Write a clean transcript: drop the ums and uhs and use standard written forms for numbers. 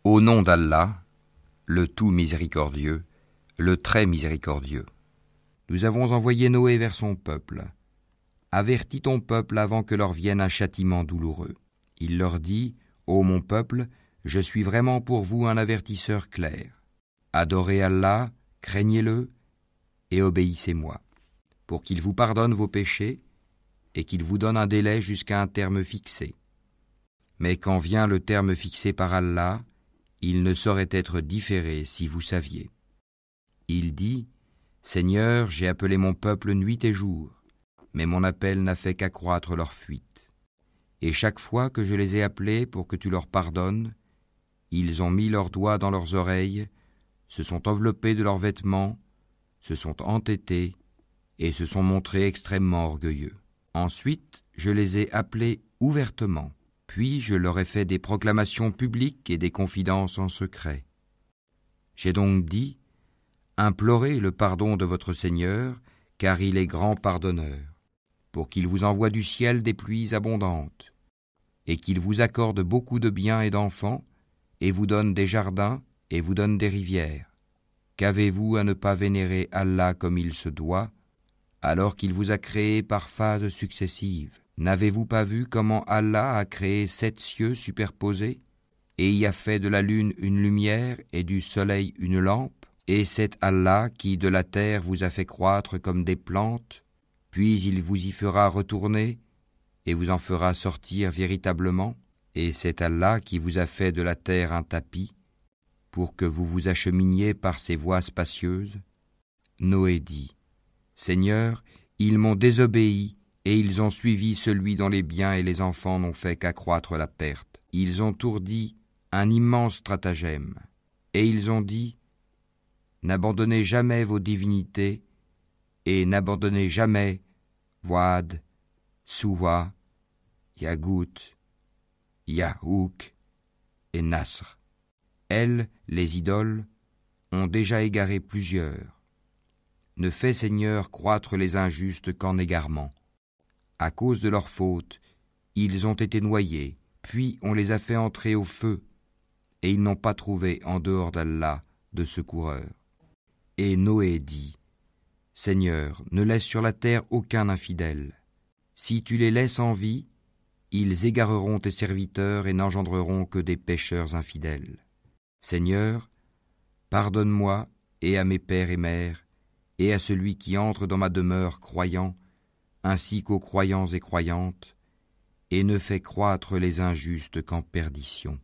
Au nom d'Allah, le tout miséricordieux, le très miséricordieux. Nous avons envoyé Noé vers son peuple. Avertis ton peuple avant que leur vienne un châtiment douloureux. Il leur dit, ô mon peuple, je suis vraiment pour vous un avertisseur clair. Adorez Allah, craignez-le et obéissez-moi, pour qu'il vous pardonne vos péchés et qu'il vous donne un délai jusqu'à un terme fixé. Mais quand vient le terme fixé par Allah, il ne saurait être différé si vous saviez. Il dit, Seigneur, j'ai appelé mon peuple nuit et jour, mais mon appel n'a fait qu'accroître leur fuite. Et chaque fois que je les ai appelés pour que tu leur pardonnes, ils ont mis leurs doigts dans leurs oreilles, se sont enveloppés de leurs vêtements, se sont entêtés et se sont montrés extrêmement orgueilleux. Ensuite, je les ai appelés ouvertement, puis je leur ai fait des proclamations publiques et des confidences en secret. J'ai donc dit, implorez le pardon de votre Seigneur, car il est grand pardonneur, pour qu'il vous envoie du ciel des pluies abondantes, et qu'il vous accorde beaucoup de biens et d'enfants, et vous donne des jardins, et vous donne des rivières. Qu'avez-vous à ne pas vénérer Allah comme il se doit, alors qu'il vous a créé par phases successives? N'avez-vous pas vu comment Allah a créé 7 cieux superposés, et y a fait de la lune une lumière et du soleil une lampe? Et c'est Allah qui de la terre vous a fait croître comme des plantes, puis il vous y fera retourner, et vous en fera sortir véritablement. Et c'est Allah qui vous a fait de la terre un tapis, pour que vous vous acheminiez par ces voies spacieuses. Noé dit, Seigneur, ils m'ont désobéi, et ils ont suivi celui dont les biens et les enfants n'ont fait qu'accroître la perte. Ils ont ourdi un immense stratagème, et ils ont dit, n'abandonnez jamais vos divinités, et n'abandonnez jamais Wad, Suwa, Yagout, Yahouk et Nasr. Elles, les idoles, ont déjà égaré plusieurs. Ne fais, Seigneur, croître les injustes qu'en égarement. À cause de leur faute, ils ont été noyés, puis on les a fait entrer au feu, et ils n'ont pas trouvé en dehors d'Allah de secoureur. Et Noé dit, Seigneur, ne laisse sur la terre aucun infidèle. Si tu les laisses en vie, ils égareront tes serviteurs et n'engendreront que des pécheurs infidèles. Seigneur, pardonne-moi et à mes pères et mères, et à celui qui entre dans ma demeure croyant, ainsi qu'aux croyants et croyantes, et ne fais croître les injustes qu'en perdition.